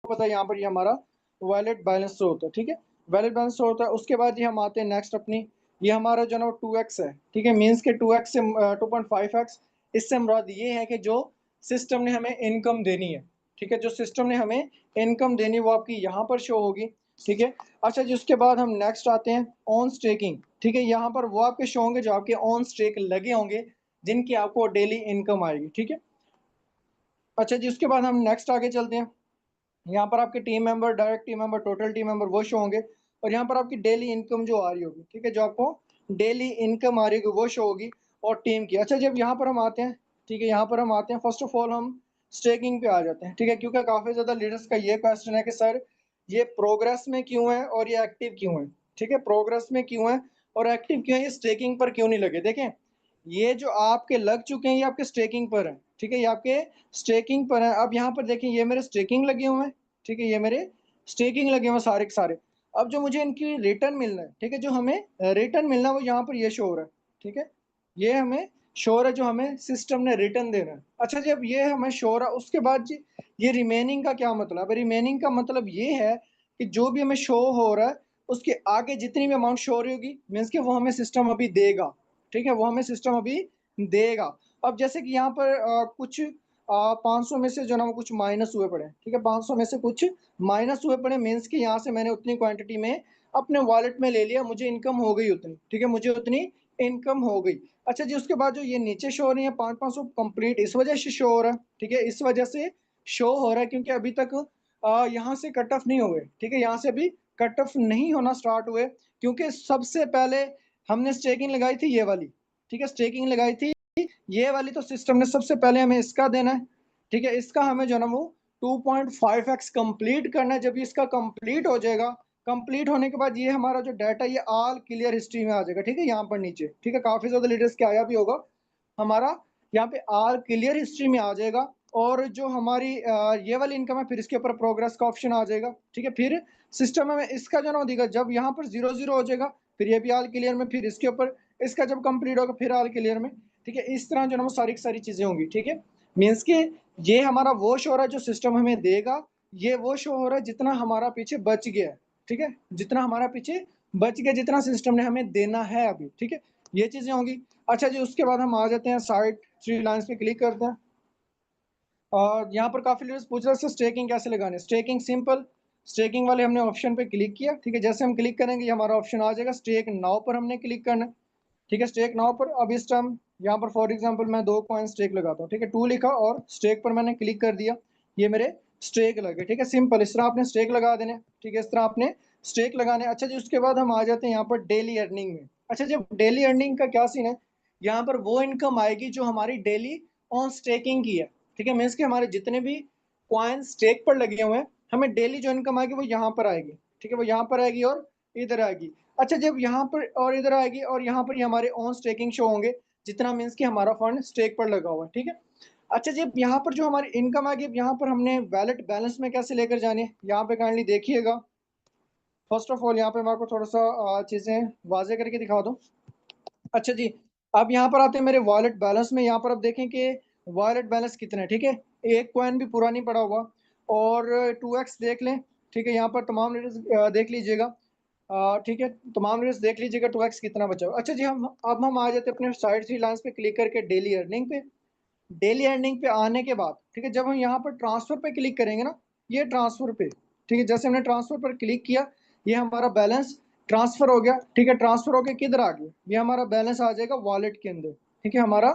पता है यहाँ पर ये हमारा वैलिड बैलेंस शो होता है, ठीक है, वैलिड बैलेंस शो होता है। उसके बाद ये हम आते हैं नेक्स्ट अपनी, ये हमारा जो ना 2x है, ठीक है, मीन्स के 2x से 2.5x, इससे मुराद ये है कि जो सिस्टम ने हमें इनकम देनी है, ठीक है, जो सिस्टम ने हमें इनकम देनी है वो आपकी यहाँ पर शो होगी, ठीक है। अच्छा जी, उसके बाद हम नेक्स्ट आते हैं ऑन स्टेकिंग, ठीक है, यहाँ पर वो आपके शो होंगे जो आपके ऑन स्टेक लगे होंगे, जिनकी आपको डेली इनकम आएगी, ठीक है। अच्छा जी, उसके बाद हम नेक्स्ट आगे चलते हैं। यहाँ पर आपके team member, direct team member, total team member वो शो होंगे, और यहाँ पर आपकी डेली इनकम जो आ रही होगी, ठीक है, जो आपको डेली इनकम आ रही होगी वो शो होगी, और टीम की। अच्छा, जब यहाँ पर हम आते हैं, ठीक है, यहाँ पर हम आते हैं, फर्स्ट ऑफ ऑल हम स्टेकिंग पे आ जाते हैं, ठीक है, क्योंकि काफ़ी ज़्यादा लीडर्स का ये क्वेश्चन है कि सर ये प्रोग्रेस में क्यों है और ये एक्टिव क्यों है, ठीक है, प्रोग्रेस में क्यों है और एक्टिव क्यों है, ये स्टेकिंग पर क्यों नहीं लगे। देखें, ये जो आपके लग चुके हैं ये आपके स्टेकिंग पर है, ठीक है, ये आपके स्टेकिंग पर है। अब यहाँ पर देखें, ये मेरे स्टेकिंग लगे हुए हैं, ठीक है, ये मेरे स्टेकिंग लगे हुए सारे के सारे। अब जो मुझे इनकी रिटर्न मिलना है, ठीक है, जो हमें रिटर्न मिलना है वो यहाँ पर ये शो हो रहा है, ठीक है, ये हमें शो हो रहा है जो हमें सिस्टम ने रिटर्न देना है। अच्छा, जब ये हमें शो हो रहा है उसके बाद जी ये रिमेनिंग का क्या मतलब है? रिमेनिंग का मतलब ये है कि जो भी हमें शो हो रहा है उसके आगे जितनी भी अमाउंट शो हो रही होगी, मीन्स कि वो हमें सिस्टम अभी देगा, ठीक है, वो हमें सिस्टम अभी देगा। अब जैसे कि यहाँ पर कुछ 500 में से जो ना वो कुछ माइनस हुए पड़े, ठीक है, 500 में से कुछ माइनस हुए पड़े, मीन्स कि यहाँ से मैंने उतनी क्वांटिटी में अपने वॉलेट में ले लिया, मुझे इनकम हो गई उतनी, ठीक है, मुझे उतनी इनकम हो गई। अच्छा जी, उसके बाद जो ये नीचे शो हो रही है 500 कंप्लीट इस वजह से शो हो रहा है, ठीक है, इस वजह से शो हो रहा है क्योंकि अभी तक यहाँ से कट ऑफ नहीं हुए, ठीक है, यहाँ से अभी कट ऑफ नहीं होना स्टार्ट हुए, क्योंकि सबसे पहले हमने स्टेकिंग लगाई थी ये वाली, ठीक है, स्टेकिंग लगाई थी ये वाली, तो सिस्टम ने सबसे पहले हमें इसका देना है, ठीक है, इसका हमें जो ना वो 2.5x कंप्लीट करना है। जब इसका कंप्लीट हो जाएगा, कंप्लीट होने के बाद ये हमारा जो डाटा ये ऑल क्लियर हिस्ट्री में आ जाएगा, ठीक है, यहाँ पर नीचे, ठीक है, काफी ज्यादा लीडर्स के आया भी होगा, हमारा यहाँ पे ऑल क्लियर हिस्ट्री में आ जाएगा। और जो हमारी ये वाली इनकम है फिर इसके ऊपर प्रोग्रेस का ऑप्शन आ जाएगा, ठीक है, फिर सिस्टम में इसका जो ना देगा जब यहाँ पर 0 0 हो जाएगा, फिर ये भी ऑल क्लियर में, फिर इसके ऊपर इसका जब कंप्लीट होगा फिर ऑल क्लियर में, ठीक है, इस तरह जो ना वो सारी की सारी चीजें होंगी, ठीक है। मीन्स के ये हमारा वो शो हो रहा है जो सिस्टम हमें देगा, ये वो शो हो रहा है जितना हमारा पीछे बच गया है, ठीक है, जितना हमारा पीछे बच गया, जितना सिस्टम ने हमें देना है अभी, ठीक है, ये चीजें होंगी। अच्छा जी, उसके बाद हम आ जाते हैं साइड थ्री लाइन्स पे क्लिक करते हैं, और यहाँ पर काफी लोग पूछ रहे हैं स्टेकिंग कैसे लगाने। स्टेकिंग सिंपल, स्टेकिंग वाले हमने ऑप्शन पे क्लिक किया, ठीक है, जैसे हम क्लिक करेंगे ये हमारा ऑप्शन आ जाएगा, स्टेक नाउ पर हमने क्लिक करना है, ठीक है, स्टेक नाउ पर। अब इस टाइम यहाँ पर फॉर एग्जांपल मैं 2 कॉइन स्टेक लगाता हूँ, ठीक है, 2 लिखा और स्टेक पर मैंने क्लिक कर दिया, ये मेरे स्टेक लगे, ठीक है, सिंपल इस तरह आपने स्टेक लगा देने, ठीक है, इस तरह आपने स्टेक लगाने। अच्छा जी, उसके बाद हम आ जाते हैं यहाँ पर डेली अर्निंग में। अच्छा, जब डेली अर्निंग का क्या सीन है, यहाँ पर वो इनकम आएगी जो हमारी डेली ऑन स्टेकिंग की है, ठीक है, मीन्स कि हमारे जितने भी कॉइन स्टेक पर लगे हुए हैं हमें डेली जो इनकम आएगी वो यहाँ पर आएगी, ठीक है, वो यहाँ पर आएगी और इधर आएगी। अच्छा, जब यहाँ पर और इधर आएगी और यहाँ पर हमारे ऑन स्टेकिंग शो होंगे जितना, मीन्स कि हमारा फंड स्टेक पर लगा हुआ है, ठीक है। अच्छा, जब यहाँ पर जो हमारी इनकम आएगी यहाँ पर हमने वैलेट बैलेंस में कैसे लेकर जानी है, यहाँ पे काइंडली देखिएगा। फर्स्ट ऑफ ऑल यहाँ पे मैं आपको थोड़ा सा चीजें वाजे करके दिखा दूँ। अच्छा जी, अब यहाँ पर आते हैं मेरे वॉलेट बैलेंस में, यहाँ पर आप देखें कि वॉलेट बैलेंस कितना है, ठीक है, एक कॉइन भी पूरा नहीं पड़ा हुआ, और 2x देख लें, ठीक है, यहाँ पर तमाम लीडर्स देख लीजिएगा, ठीक है, तमाम लीडर्स देख लीजिएगा 2x कितना बचा हुआ। अच्छा जी, हम आ जाते हैं अपने साइड थ्री लाइन्स पे क्लिक करके डेली अर्निंग पे। डेली अर्निंग पे आने के बाद, ठीक है, जब हम यहाँ पर ट्रांसफर पे क्लिक करेंगे ना, ये ट्रांसफर पे, ठीक है, जैसे हमने ट्रांसफर पर क्लिक किया ये हमारा बैलेंस ट्रांसफर हो गया, ठीक है, ट्रांसफर होकर किधर आ गया, ये हमारा बैलेंस आ जाएगा वॉलेट के अंदर, ठीक है, हमारा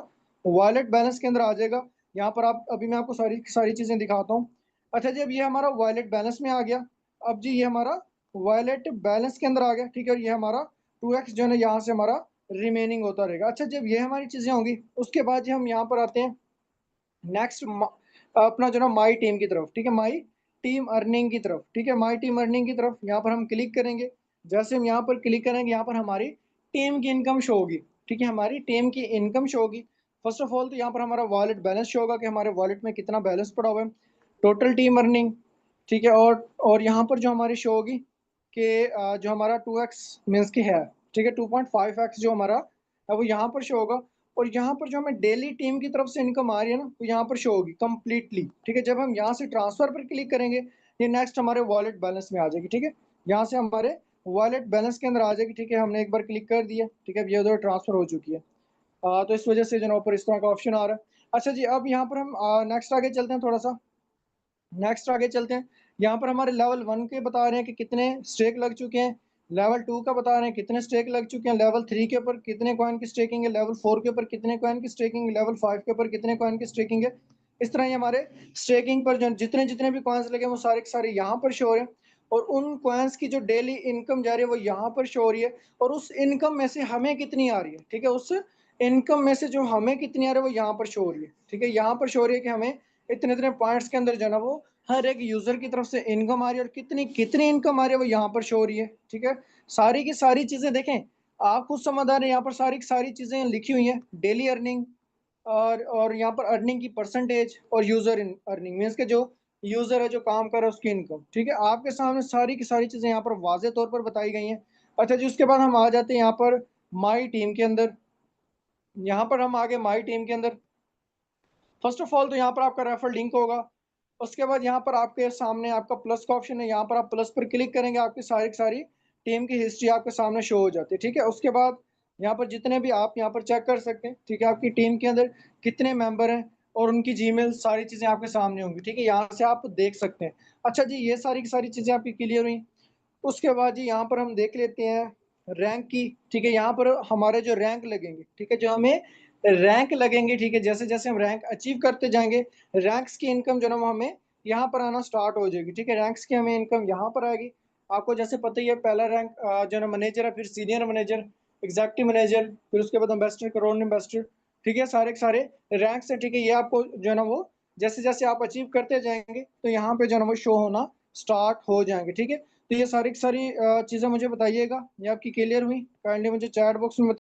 वॉलेट बैलेंस के अंदर आ जाएगा। यहाँ पर आप अभी मैं आपको सारी सारी चीजें दिखाता हूँ। अच्छा जी, अब ये हमारा वॉलेट बैलेंस में आ गया, अब जी ये हमारा वॉलेट बैलेंस के अंदर आ गया, ठीक है, और ये हमारा 2x जो है यहाँ से हमारा रिमेनिंग होता रहेगा। अच्छा, जब ये हमारी चीजें होंगी उसके बाद हम यहाँ पर आते हैं नेक्स्ट अपना जो ना माई टीम की तरफ, ठीक है, माई टीम अर्निंग की तरफ, ठीक है, माई टीम अर्निंग की तरफ यहाँ पर हम क्लिक करेंगे। जैसे हम यहाँ पर क्लिक करेंगे यहाँ पर हमारी टीम की इनकम शो होगी, ठीक है, हमारी टीम की इनकम शो होगी। फर्स्ट ऑफ ऑल तो यहाँ पर हमारा वॉलेट बैलेंस शो होगा कि हमारे वॉलेट में कितना बैलेंस पड़ा हुआ है, टोटल टीम अर्निंग, ठीक है, और यहाँ पर जो हमारी शो होगी कि जो हमारा 2x मीन्स की है, ठीक है, 2.5x जो हमारा है वो यहाँ पर शो होगा। और यहाँ पर जो हमें डेली टीम की तरफ से इनकम आ रही है ना वो यहाँ पर शो होगी कंप्लीटली, ठीक है, जब हम यहाँ से ट्रांसफर पर क्लिक करेंगे ये नेक्स्ट हमारे वॉलेट बैलेंस में आ जाएगी, ठीक है। यहाँ से हमारे वॉलेट बैलेंस के अंदर आ जाएगी, ठीक है। हमने एक बार क्लिक कर दिया, ठीक है, ये उधर ट्रांसफर हो चुकी है। तो इस वजह से जो है ऊपर इस तरह का ऑप्शन आ रहा है। अच्छा जी, अब यहाँ पर हम नेक्स्ट आगे चलते हैं थोड़ा सा। नेक्स्ट आगे चलते हैं। यहाँ पर हमारे लेवल 1 के बता रहे हैं कि कितने स्टेक लग चुके हैं, लेवल 2 का बता रहे हैं कितने स्टेक लग चुके हैं, लेवल 3 के ऊपर कितने कॉइन की स्टेकिंग है, लेवल 4 के ऊपर कितने कॉइन की स्टेकिंग है, लेवल 5 के ऊपर कितने कॉइन की स्टेकिंग है। इस तरह ही हमारे स्टेकिंग पर जो जितने जितने भी कॉइन्स लगे वो सारे के सारे यहाँ पर शो हो रहे हैं, और उन कॉइन्स की जो डेली इनकम जा रही है वो यहाँ पर शो हो रही है, और उस इनकम में से हमें कितनी आ रही है, ठीक है, उस इनकम में से जो हमें कितनी आ रही है वो यहाँ पर शो हो रही है, ठीक है। यहाँ पर शो हो रही है कि हमें इतने इतने पॉइंट्स के अंदर जो है ना वो हर एक यूजर की तरफ से इनकम आ रही है, और कितनी कितनी इनकम आ रही है वो यहाँ पर शो हो रही है, ठीक है। सारी की सारी चीजें देखें, आप खुद समझदार हैं, यहाँ पर सारी की सारी चीजें लिखी हुई हैं, डेली अर्निंग और यहाँ पर अर्निंग की परसेंटेज और यूजर इन अर्निंग मीन्स के जो यूजर है जो काम कर रहा है उसकी इनकम, ठीक है। आपके सामने सारी की सारी चीजें यहाँ पर वाजे तौर पर बताई गई हैं। अच्छा जी, उसके बाद हम आ जाते हैं यहाँ पर माई टीम के अंदर। यहाँ पर हम आगे माई टीम के अंदर फर्स्ट ऑफ ऑल तो यहाँ पर आपका रेफर लिंक होगा। उसके बाद यहाँ पर आपके सामने आपका प्लस का ऑप्शन है, यहाँ पर आप प्लस पर क्लिक करेंगे, आपकी सारी की सारी टीम की हिस्ट्री आपके सामने शो हो जाती है, ठीक है। उसके बाद यहाँ पर जितने भी आप यहाँ पर चेक कर सकते हैं, ठीक है, आपकी टीम के अंदर कितने मेंबर हैं और उनकी जीमेल सारी चीज़ें आपके सामने होंगी, ठीक है, यहाँ से आप देख सकते हैं। अच्छा जी, ये सारी की सारी चीज़ें आपकी क्लियर हुई। उसके बाद जी यहाँ पर हम देख लेते हैं रैंक की, ठीक है। यहाँ पर हमारे जो रैंक लगेंगे, ठीक है, जो हमें रैंक लगेंगे, ठीक है, जैसे जैसे हम रैंक अचीव करते जाएंगे, रैंक्स की इनकम जो ना वो हमें यहाँ पर आना स्टार्ट हो जाएगी, ठीक है। रैंक्स की हमें इनकम यहाँ पर आएगी। आपको जैसे पता ही है, पहला रैंक जो ना मैनेजर है, फिर सीनियर मैनेजर, एग्जेक्टिव मैनेजर, फिर उसके बाद एम्बेसडर, करोड़ एम्बेसडर, ठीक है, सारे के सारे रैंक्स है, ठीक है। ये आपको जो है ना वो जैसे जैसे आप अचीव करते जाएंगे तो यहाँ पे जो है ना वो शो होना स्टार्ट हो जाएंगे, ठीक है। तो ये सारी की सारी चीज़ें मुझे बताइएगा, ये आपकी क्लियर हुई, काइंडली मुझे चैट बॉक्स में